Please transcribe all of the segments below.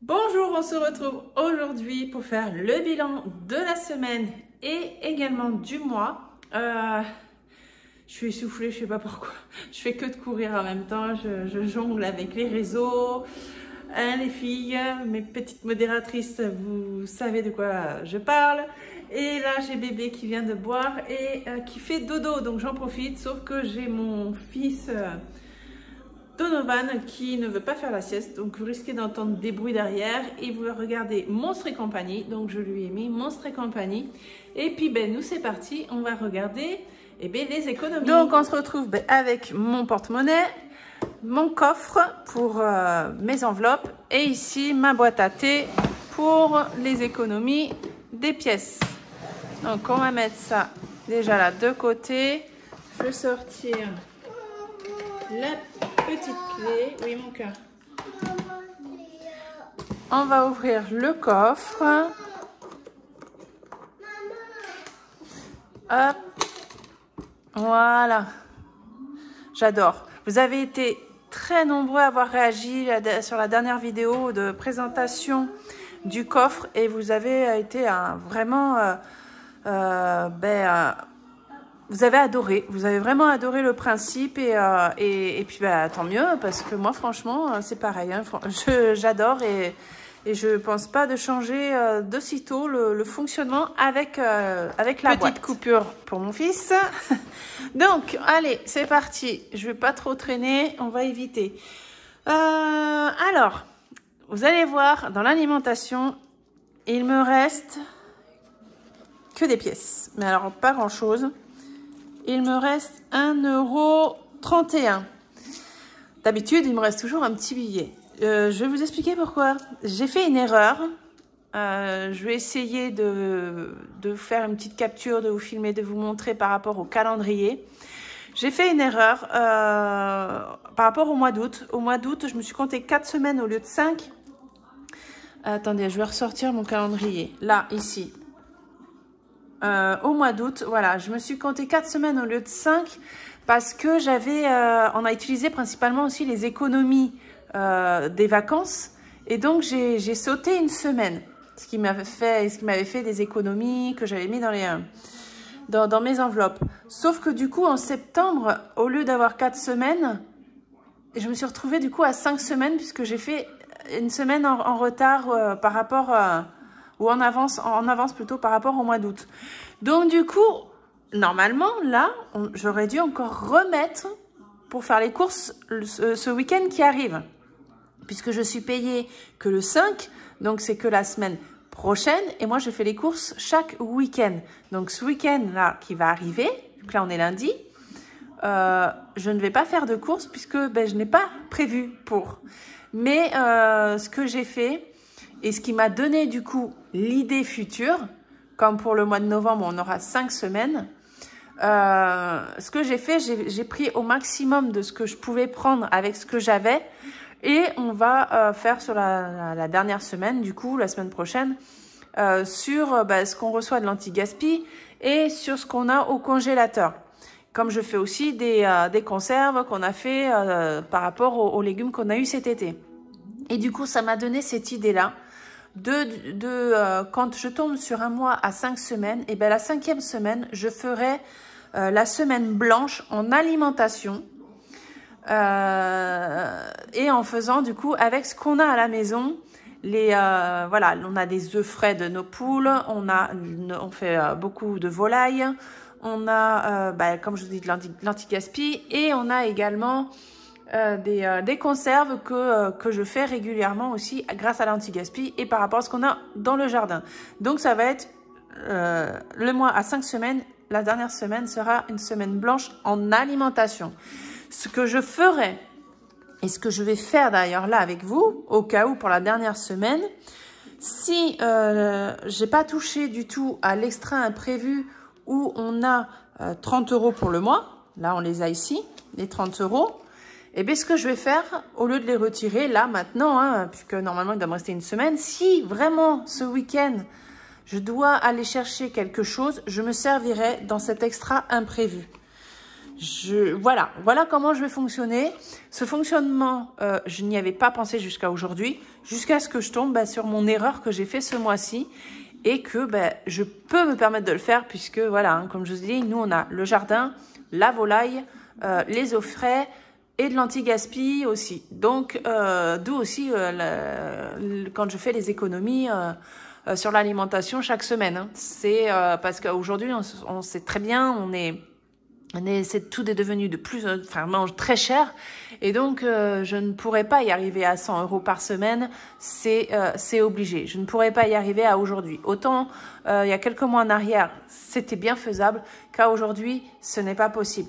Bonjour, on se retrouve aujourd'hui pour faire le bilan de la semaine et également du mois. Je suis essoufflée, je sais pas pourquoi. Je fais que de courir en même temps, je jongle avec les réseaux. Les filles, mes petites modératrices, vous savez de quoi je parle. Et là, j'ai bébé qui vient de boire et qui fait dodo, donc j'en profite. Sauf que j'ai mon fils Donovan qui ne veut pas faire la sieste, donc vous risquez d'entendre des bruits derrière. Il veut regarder Monstres et compagnie, donc je lui ai mis Monstres et compagnie. Et puis nous c'est parti, on va regarder les économies. Donc on se retrouve avec mon porte-monnaie, mon coffre pour mes enveloppes et ici ma boîte à thé pour les économies des pièces. Donc on va mettre ça déjà là de côté. Je vais sortir la petite clé. Oui, mon cœur. On va ouvrir le coffre. Hop. Voilà. J'adore. Vous avez été très nombreux à avoir réagi sur la dernière vidéo de présentation du coffre et vous avez été vraiment... vous avez adoré, vous avez vraiment adoré le principe et puis tant mieux parce que moi franchement c'est pareil, hein, j'adore et je pense pas de changer d'aussitôt le fonctionnement avec la petite coupure pour mon fils. Donc allez c'est parti, je vais pas trop traîner, on va éviter. Alors vous allez voir dans l'alimentation il me reste que des pièces, mais alors pas grand chose. Il me reste 1,31 €. D'habitude, il me reste toujours un petit billet. Je vais vous expliquer pourquoi. J'ai fait une erreur. Je vais essayer de faire une petite capture, de vous filmer, de vous montrer par rapport au calendrier. J'ai fait une erreur par rapport au mois d'août. Au mois d'août, je me suis compté 4 semaines au lieu de 5. Attendez, je vais ressortir mon calendrier. Là, ici. Au mois d'août, voilà, je me suis compté 4 semaines au lieu de 5 parce que on a utilisé principalement aussi les économies des vacances et donc j'ai sauté une semaine, ce qui m'avait fait des économies que j'avais mis dans mes enveloppes. Sauf que du coup en septembre, au lieu d'avoir 4 semaines, je me suis retrouvée du coup à 5 semaines puisque j'ai fait une semaine en retard par rapport ou en avance plutôt par rapport au mois d'août. Donc du coup, normalement, là, j'aurais dû encore remettre pour faire les courses ce week-end qui arrive. Puisque je suis payée que le 5, donc c'est que la semaine prochaine. Et moi, je fais les courses chaque week-end. Donc ce week-end-là qui va arriver, donc là on est lundi, je ne vais pas faire de courses puisque je n'ai pas prévu pour. Mais ce que j'ai fait... Et ce qui m'a donné du coup l'idée future, comme pour le mois de novembre, on aura 5 semaines. Ce que j'ai fait, j'ai pris au maximum de ce que je pouvais prendre avec ce que j'avais. Et on va faire sur la dernière semaine, du coup, la semaine prochaine, sur ce qu'on reçoit de l'anti-gaspi et sur ce qu'on a au congélateur. Comme je fais aussi des conserves qu'on a fait par rapport aux légumes qu'on a eu cet été. Et du coup, ça m'a donné cette idée-là. Quand je tombe sur un mois à 5 semaines, et la 5e semaine, je ferai la semaine blanche en alimentation et en faisant du coup avec ce qu'on a à la maison. Voilà, on a des œufs frais de nos poules, on fait beaucoup de volailles, on a, comme je vous dis, de l'anti-gaspi et on a également des conserves que je fais régulièrement aussi grâce à l'anti-gaspi et par rapport à ce qu'on a dans le jardin. Donc ça va être le mois à 5 semaines. La dernière semaine sera une semaine blanche en alimentation. Ce que je ferai et ce que je vais faire d'ailleurs là avec vous, au cas où pour la dernière semaine, si j'ai pas touché du tout à l'extra imprévu où on a 30 € pour le mois, là on les a ici, les 30 €. Et bien, ce que je vais faire, au lieu de les retirer là, maintenant, hein, puisque normalement, il doit me rester une semaine, si vraiment ce week-end, je dois aller chercher quelque chose, je me servirai dans cet extra imprévu. Voilà comment je vais fonctionner. Ce fonctionnement, je n'y avais pas pensé jusqu'à aujourd'hui, jusqu'à ce que je tombe sur mon erreur que j'ai fait ce mois-ci et que je peux me permettre de le faire puisque, voilà, hein, comme je vous ai dit, nous, on a le jardin, la volaille, les œufs frais et de l'anti-gaspi aussi. Donc, d'où aussi quand je fais les économies sur l'alimentation chaque semaine. Hein. C'est parce qu'aujourd'hui, on sait très bien, tout est devenu mange très cher et donc je ne pourrais pas y arriver à 100 € par semaine, c'est obligé. Je ne pourrais pas y arriver à aujourd'hui. Autant il y a quelques mois en arrière, c'était bien faisable, qu'à aujourd'hui, ce n'est pas possible.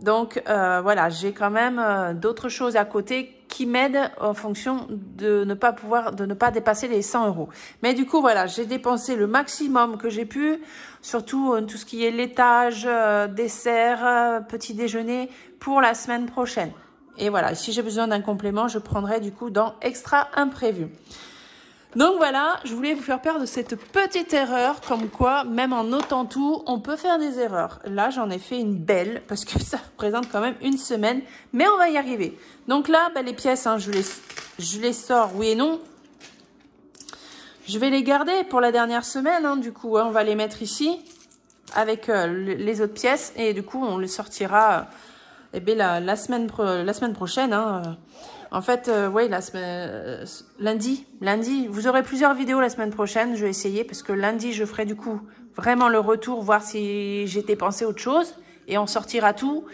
Donc voilà, j'ai quand même d'autres choses à côté qui m'aident en fonction de ne pas dépasser les 100 €. Mais du coup, voilà, j'ai dépensé le maximum que j'ai pu, surtout tout ce qui est laitage, dessert, petit déjeuner pour la semaine prochaine. Et voilà, si j'ai besoin d'un complément, je prendrai du coup dans extra imprévu. Donc voilà, je voulais vous faire part de cette petite erreur, comme quoi, même en notant tout, on peut faire des erreurs. Là, j'en ai fait une belle, parce que ça représente quand même une semaine, mais on va y arriver. Donc là, les pièces, hein, je les sors, oui et non. Je vais les garder pour la dernière semaine, hein, du coup, hein, on va les mettre ici, avec les autres pièces, et du coup, on les sortira la semaine prochaine, hein, en fait, oui, lundi, vous aurez plusieurs vidéos la semaine prochaine. Je vais essayer parce que lundi, je ferai du coup vraiment le retour, voir si j'ai dépensé autre chose et on sortira tout.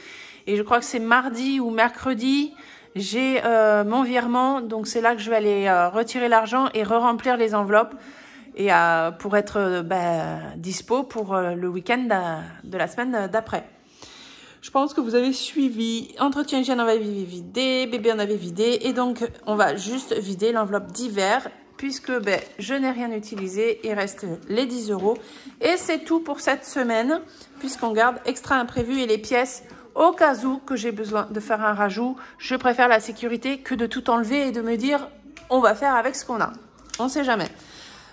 Et je crois que c'est mardi ou mercredi, j'ai mon virement. Donc, c'est là que je vais aller retirer l'argent et re-remplir les enveloppes et pour être dispo pour le week-end de la semaine d'après. Je pense que vous avez suivi. Entretien hygiène, on avait vidé. Bébé, on avait vidé. Et donc, on va juste vider l'enveloppe d'hiver. Puisque je n'ai rien utilisé. Il reste les 10 €. Et c'est tout pour cette semaine. Puisqu'on garde extra imprévu et les pièces au cas où que j'ai besoin de faire un rajout. Je préfère la sécurité que de tout enlever et de me dire on va faire avec ce qu'on a. On ne sait jamais.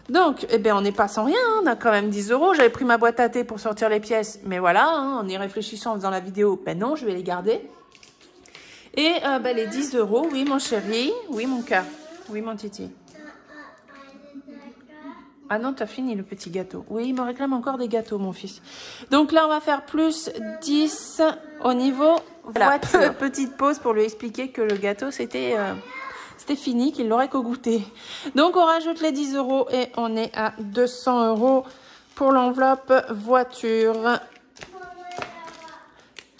Donc, on n'est pas sans rien, hein, on a quand même 10 €. J'avais pris ma boîte à thé pour sortir les pièces, mais voilà, hein, en y réfléchissant en faisant la vidéo, non, je vais les garder. Et les 10 €, oui mon chéri, oui mon cœur, oui mon titi. Ah non, tu as fini le petit gâteau. Oui, il me réclame encore des gâteaux, mon fils. Donc là, on va faire plus 10 au niveau voiture. Petite pause pour lui expliquer que le gâteau, c'était fini, qu'il n'aurait qu'au goûter. Donc, on rajoute les 10 € et on est à 200 € pour l'enveloppe voiture.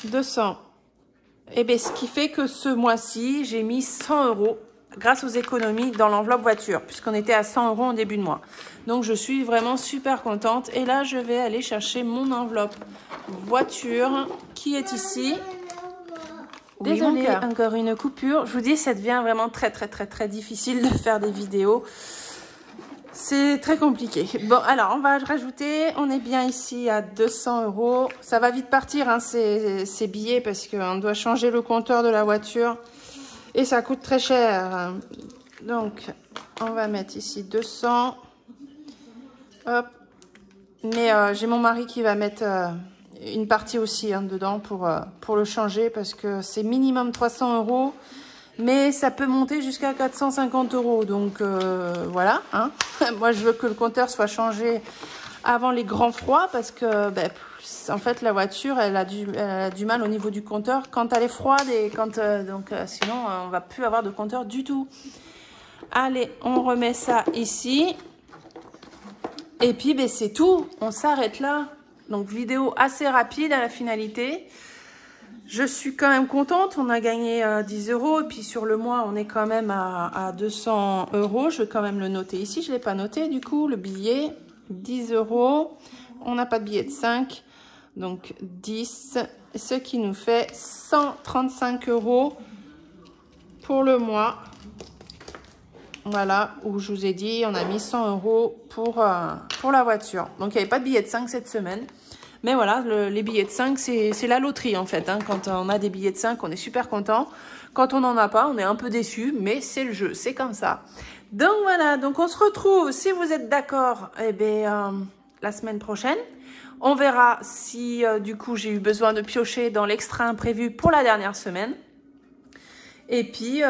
200. Ce qui fait que ce mois-ci, j'ai mis 100 € grâce aux économies dans l'enveloppe voiture, puisqu'on était à 100 € en début de mois. Donc, je suis vraiment super contente. Et là, je vais aller chercher mon enveloppe voiture qui est ici. Désolée, oui, encore une coupure. Je vous dis, ça devient vraiment très difficile de faire des vidéos. C'est très compliqué. Bon, alors, on va rajouter. On est bien ici à 200 €. Ça va vite partir, hein, ces billets, parce qu'on doit changer le compteur de la voiture. Et ça coûte très cher. Donc, on va mettre ici 200. Hop. Mais j'ai mon mari qui va mettre... une partie aussi dedans pour le changer parce que c'est minimum 300 €, mais ça peut monter jusqu'à 450 €. Donc voilà, hein. Moi je veux que le compteur soit changé avant les grands froids parce que en fait la voiture elle a du mal au niveau du compteur quand elle est froide et quand sinon on va plus avoir de compteur du tout. Allez, on remet ça ici et puis c'est tout, on s'arrête là. Donc, vidéo assez rapide à la finalité. Je suis quand même contente. On a gagné 10 €. Et puis, sur le mois, on est quand même à 200 €. Je vais quand même le noter ici. Je ne l'ai pas noté, du coup. Le billet, 10 €. On n'a pas de billet de 5. Donc, 10. Ce qui nous fait 135 € pour le mois. Voilà, où je vous ai dit, on a mis 100 € pour la voiture. Donc, il n'y avait pas de billet de 5 cette semaine. Mais voilà, les billets de 5, c'est la loterie en fait. Hein. Quand on a des billets de 5, on est super content. Quand on n'en a pas, on est un peu déçu, mais c'est le jeu, c'est comme ça. Donc voilà, donc on se retrouve, si vous êtes d'accord, la semaine prochaine. On verra si du coup j'ai eu besoin de piocher dans l'extra imprévu pour la dernière semaine. Et puis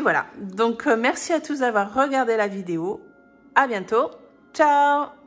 voilà. Donc merci à tous d'avoir regardé la vidéo. À bientôt. Ciao!